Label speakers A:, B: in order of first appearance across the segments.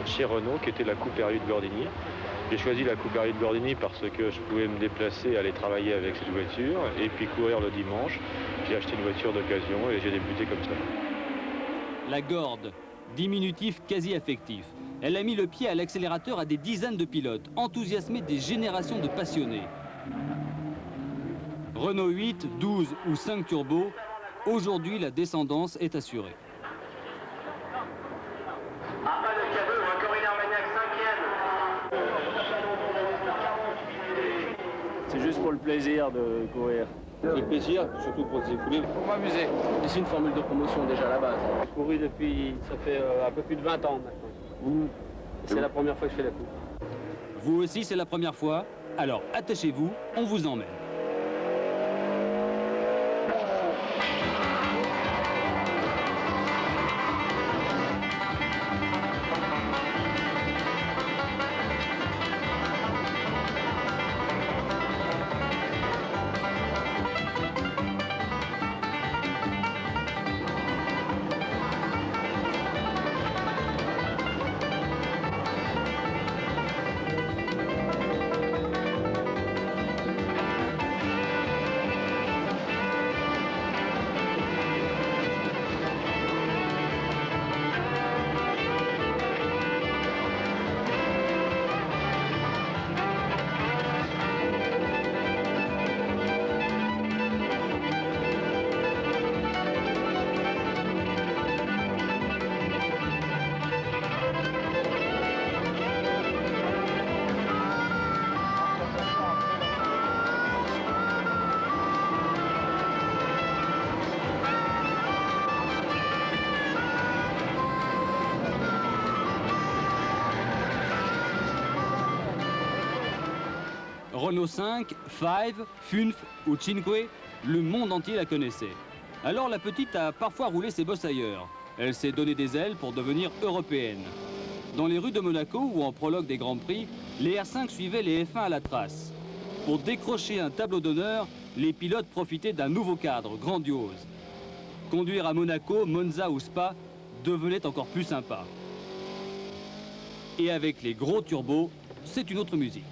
A: chez Renault, qui était la Coupe R8 de Gordini. J'ai choisi la Coupe R8 de Gordini parce que je pouvais me déplacer, aller travailler avec cette voiture et puis courir le dimanche. J'ai acheté une voiture d'occasion et j'ai débuté comme ça.
B: La Gorde, diminutif quasi affectif. Elle a mis le pied à l'accélérateur à des dizaines de pilotes, enthousiasmés des générations de passionnés. Renault 8, 12 ou 5 turbos, aujourd'hui la descendance est assurée.
C: Après le cadeau, un corridor Armagnac 5e.
D: C'est juste pour le plaisir de courir.
E: Le plaisir, surtout pour se défouler.
D: Pour m'amuser. C'est une formule de promotion déjà à la base. J'ai couru depuis, ça fait un peu plus de 20 ans maintenant. C'est la première fois que je fais la coupe.
B: Vous aussi, c'est la première fois? Alors attachez-vous, on vous emmène. Renault 5, 5, Funf ou Cinque, le monde entier la connaissait. Alors la petite a parfois roulé ses bosses ailleurs. Elle s'est donné des ailes pour devenir européenne. Dans les rues de Monaco ou en prologue des Grands Prix, les R5 suivaient les F1 à la trace. Pour décrocher un tableau d'honneur, les pilotes profitaient d'un nouveau cadre grandiose. Conduire à Monaco, Monza ou Spa devenait encore plus sympa. Et avec les gros turbos, c'est une autre musique.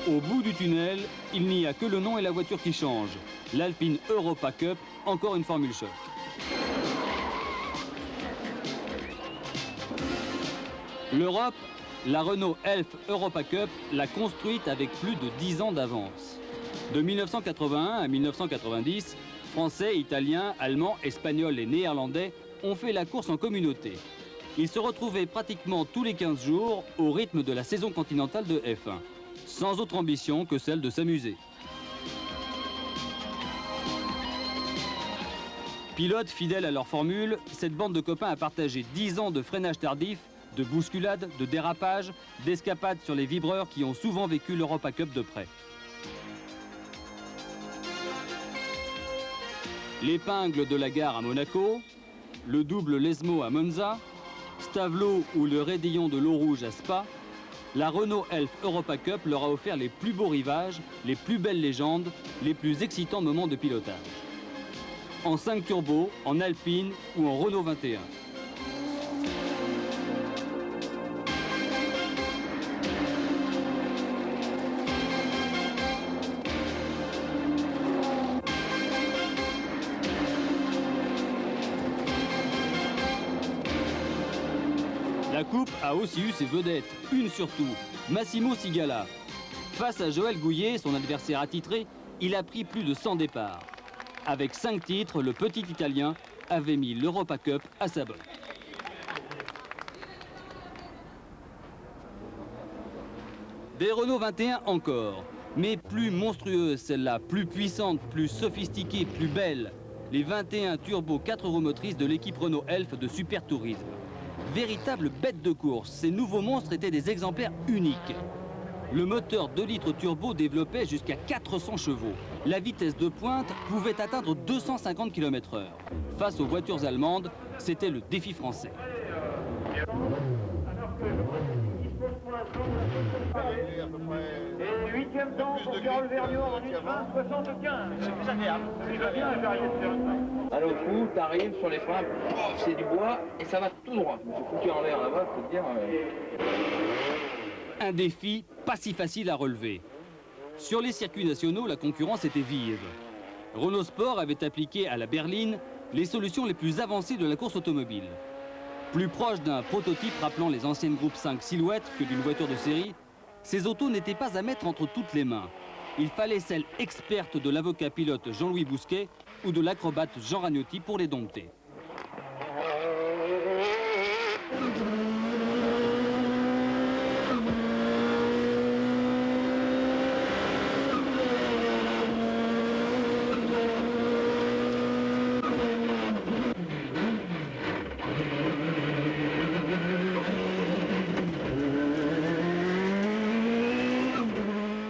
B: Au bout du tunnel, il n'y a que le nom et la voiture qui changent. L'Alpine Europa Cup, encore une formule choc. L'Europe, la Renault Elf Europa Cup l'a construite avec plus de 10 ans d'avance. De 1981 à 1990, Français, Italiens, Allemands, Espagnols et Néerlandais ont fait la course en communauté. Ils se retrouvaient pratiquement tous les 15 jours au rythme de la saison continentale de F1. Sans autre ambition que celle de s'amuser. Pilotes fidèles à leur formule, cette bande de copains a partagé 10 ans de freinage tardif, de bousculades, de dérapages, d'escapades sur les vibreurs qui ont souvent vécu l'Europa Cup de près. L'épingle de la gare à Monaco, le double Lesmo à Monza, Stavelot ou le raidillon de l'eau rouge à Spa, la Renault Elf Europa Cup leur a offert les plus beaux rivages, les plus belles légendes, les plus excitants moments de pilotage. En 5 turbos, en Alpine ou en Renault 21. La coupe a aussi eu ses vedettes, une surtout, Massimo Sigala. Face à Joël Gouillet, son adversaire attitré, il a pris plus de 100 départs. Avec 5 titres, le petit Italien avait mis l'Europa Cup à sa botte. Des Renault 21 encore, mais plus monstrueuses, celle-là, plus puissante, plus sophistiquée, plus belle. Les 21 Turbo 4 roues motrices de l'équipe Renault Elf de Super Tourisme. Véritable bête de course, ces nouveaux monstres étaient des exemplaires uniques. Le moteur 2 litres turbo développait jusqu'à 400 chevaux. La vitesse de pointe pouvait atteindre 250 km/h. Face aux voitures allemandes, c'était le défi français.
C: Et 8e temps pour Carole Vergniaud en 1,20,75. C'est plus agréable. C'est bien,
F: Alors au coup, t'arrives sur les freins, c'est du bois et ça va tout droit. Je me suis foutu en l'air là-bas, je peux te dire.
B: Un défi pas si facile à relever. Sur les circuits nationaux, la concurrence était vive. Renault Sport avait appliqué à la berline les solutions les plus avancées de la course automobile. Plus proche d'un prototype rappelant les anciennes groupes 5 silhouettes que d'une voiture de série, ces autos n'étaient pas à mettre entre toutes les mains. Il fallait celle experte de l'avocat pilote Jean-Louis Bousquet ou de l'acrobate Jean Ragnotti pour les dompter.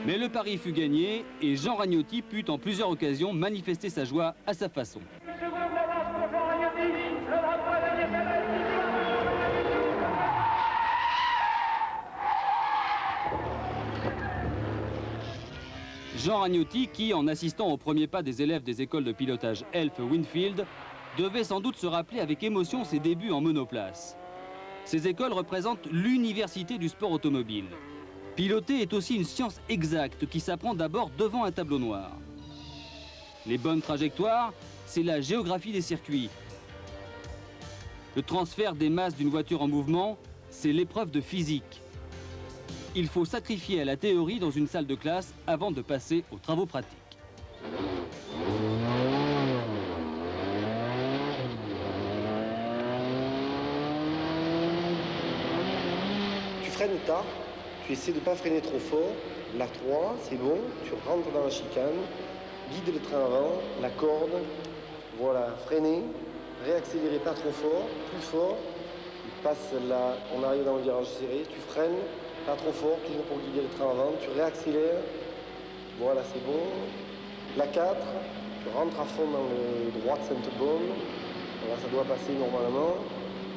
B: Mais le pari fut gagné et Jean Ragnotti put en plusieurs occasions manifester sa joie à sa façon. Jean Ragnotti qui, en assistant aux premiers pas des élèves des écoles de pilotage Elf Winfield, devait sans doute se rappeler avec émotion ses débuts en monoplace. Ces écoles représentent l'université du sport automobile. Piloter est aussi une science exacte qui s'apprend d'abord devant un tableau noir. Les bonnes trajectoires, c'est la géographie des circuits. Le transfert des masses d'une voiture en mouvement, c'est l'épreuve de physique. Il faut sacrifier à la théorie dans une salle de classe avant de passer aux travaux pratiques.
G: Tu freines tard. Tu essaies de ne pas freiner trop fort. La 3, c'est bon. Tu rentres dans la chicane. Guide le train avant. La corde. Voilà, freiner. Réaccélérer pas trop fort. Plus fort. Tu passes là. On arrive dans le virage serré. Tu freines. Pas trop fort. Toujours pour guider le train avant. Tu réaccélères. Voilà, c'est bon. La 4. Tu rentres à fond dans le droit de Sainte-Bonne. Voilà, ça doit passer normalement.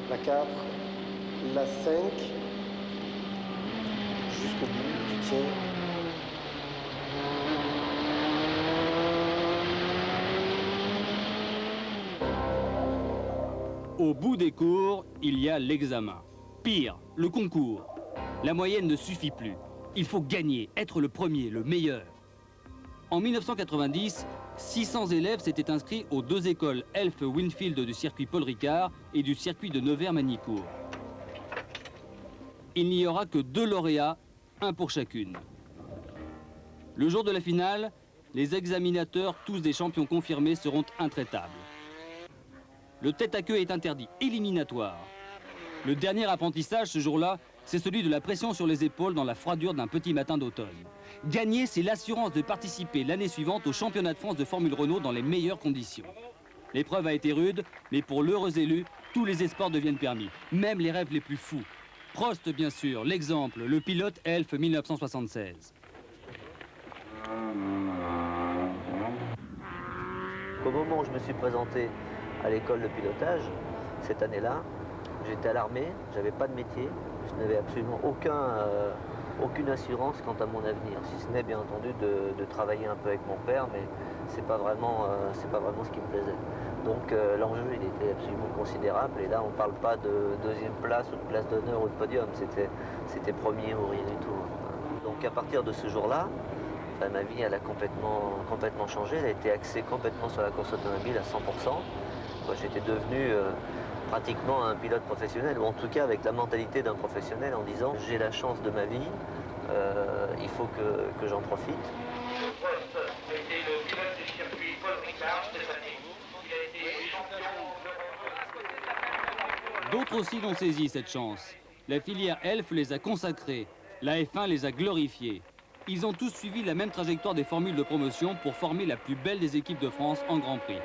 G: La 4. La 5. Jusqu'au bout, tu tiens.
B: Au bout des cours, il y a l'examen. Pire, le concours. La moyenne ne suffit plus. Il faut gagner, être le premier, le meilleur. En 1990, 600 élèves s'étaient inscrits aux 2 écoles Elf Winfield du circuit Paul Ricard et du circuit de Nevers-Manicourt. Il n'y aura que 2 lauréats, un pour chacune. Le jour de la finale, les examinateurs, tous des champions confirmés, seront intraitables. Le tête-à-queue est interdit, éliminatoire. Le dernier apprentissage ce jour-là, c'est celui de la pression sur les épaules dans la froidure d'un petit matin d'automne. Gagner, c'est l'assurance de participer l'année suivante au championnat de France de Formule Renault dans les meilleures conditions. L'épreuve a été rude, mais pour l'heureux élu, tous les espoirs deviennent permis, même les rêves les plus fous. Prost, bien sûr, l'exemple, le pilote Elf 1976.
H: Au moment où je me suis présenté à l'école de pilotage, cette année-là, j'étais à l'armée, j'avais pas de métier, je n'avais absolument aucune assurance quant à mon avenir, si ce n'est bien entendu de travailler un peu avec mon père, mais c'est pas vraiment ce qui me plaisait. Donc l'enjeu, il était absolument considérable, et là on ne parle pas de 2e place ou de place d'honneur ou de podium, c'était premier ou rien du tout. Donc à partir de ce jour-là, ma vie elle a complètement changé, elle a été axée complètement sur la course automobile à 100%. J'étais devenu pratiquement un pilote professionnel, ou en tout cas avec la mentalité d'un professionnel, en disant j'ai la chance de ma vie, il faut que j'en profite.
C: Le poste a été le
B: D'autres aussi l'ont saisi, cette chance. La filière Elf les a consacrés. La F1 les a glorifiés. Ils ont tous suivi la même trajectoire des formules de promotion pour former la plus belle des équipes de France en Grand Prix.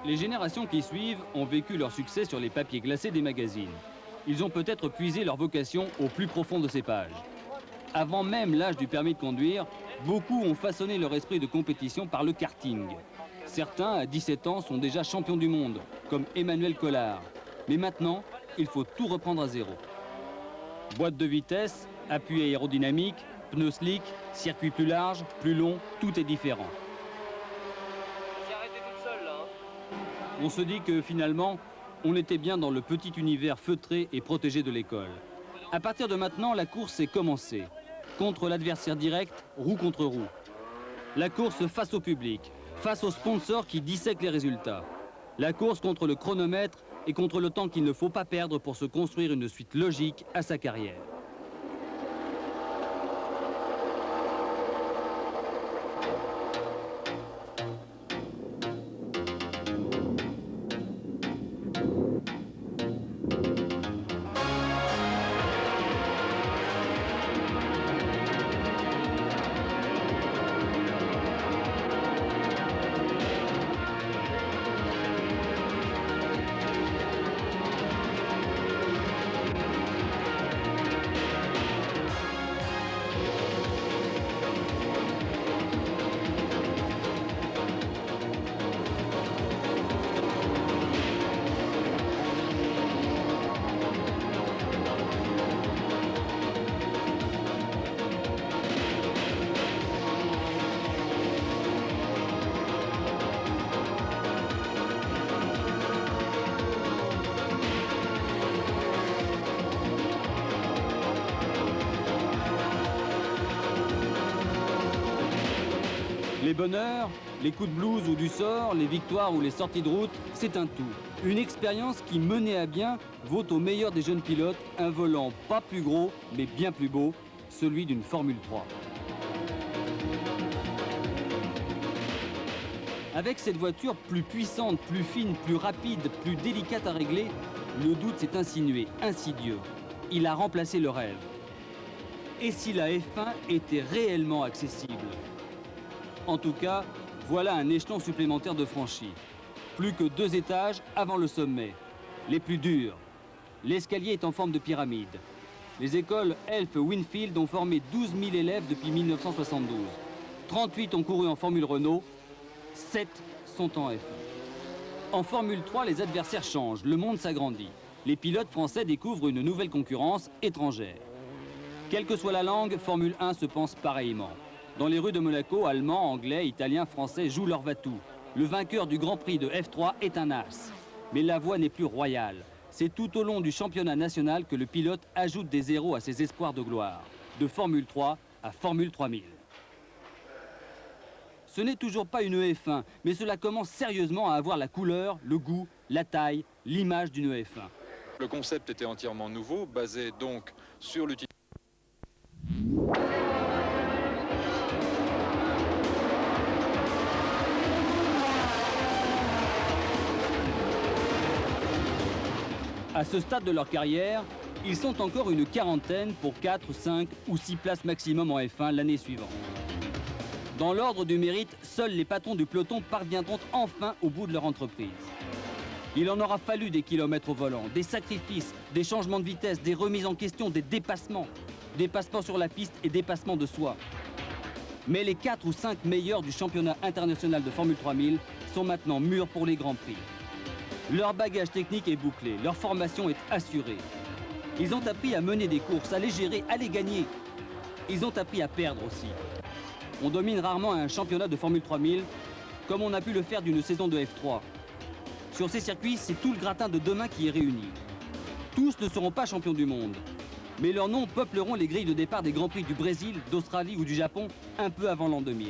B: Les générations qui suivent ont vécu leur succès sur les papiers glacés des magazines. Ils ont peut-être puisé leur vocation au plus profond de ces pages. Avant même l'âge du permis de conduire, beaucoup ont façonné leur esprit de compétition par le karting. Certains, à 17 ans, sont déjà champions du monde, comme Emmanuel Collard. Mais maintenant, il faut tout reprendre à zéro. Boîte de vitesse, appui aérodynamique, pneus slick, circuit plus large, plus long, tout est différent. On se dit que finalement, on était bien dans le petit univers feutré et protégé de l'école. À partir de maintenant, la course est commencée. Contre l'adversaire direct, roue contre roue. La course face au public, face aux sponsors qui dissèquent les résultats. La course contre le chronomètre et contre le temps qu'il ne faut pas perdre pour se construire une suite logique à sa carrière. Les bonheurs, les coups de blues ou du sort, les victoires ou les sorties de route, c'est un tout. Une expérience qui, menée à bien, vaut au meilleur des jeunes pilotes un volant pas plus gros, mais bien plus beau, celui d'une Formule 3. Avec cette voiture plus puissante, plus fine, plus rapide, plus délicate à régler, le doute s'est insinué, insidieux. Il a remplacé le rêve. Et si la F1 était réellement accessible ? En tout cas, voilà un échelon supplémentaire de franchi. Plus que 2 étages avant le sommet. Les plus durs. L'escalier est en forme de pyramide. Les écoles Elf Winfield ont formé 12 000 élèves depuis 1972. 38 ont couru en Formule Renault, 7 sont en F1. En Formule 3, les adversaires changent, le monde s'agrandit. Les pilotes français découvrent une nouvelle concurrence étrangère. Quelle que soit la langue, Formule 1 se pense pareillement. Dans les rues de Monaco, Allemands, Anglais, Italiens, Français jouent leur va-tout. Le vainqueur du Grand Prix de F3 est un as. Mais la voie n'est plus royale. C'est tout au long du championnat national que le pilote ajoute des zéros à ses espoirs de gloire. De Formule 3 à Formule 3000. Ce n'est toujours pas une F1, mais cela commence sérieusement à avoir la couleur, le goût, la taille, l'image d'une F1.
I: Le concept était entièrement nouveau, basé donc sur l'utilisation.
B: À ce stade de leur carrière, ils sont encore une quarantaine pour 4, 5 ou 6 places maximum en F1 l'année suivante. Dans l'ordre du mérite, seuls les patrons du peloton parviendront enfin au bout de leur entreprise. Il en aura fallu des kilomètres au volant, des sacrifices, des changements de vitesse, des remises en question, des dépassements sur la piste et dépassements de soi. Mais les 4 ou 5 meilleurs du championnat international de Formule 3000 sont maintenant mûrs pour les Grands Prix. Leur bagage technique est bouclé, leur formation est assurée. Ils ont appris à mener des courses, à les gérer, à les gagner. Ils ont appris à perdre aussi. On domine rarement un championnat de Formule 3000 comme on a pu le faire d'une saison de F3. Sur ces circuits, c'est tout le gratin de demain qui est réuni. Tous ne seront pas champions du monde, mais leurs noms peupleront les grilles de départ des Grands Prix du Brésil, d'Australie ou du Japon un peu avant l'an 2000.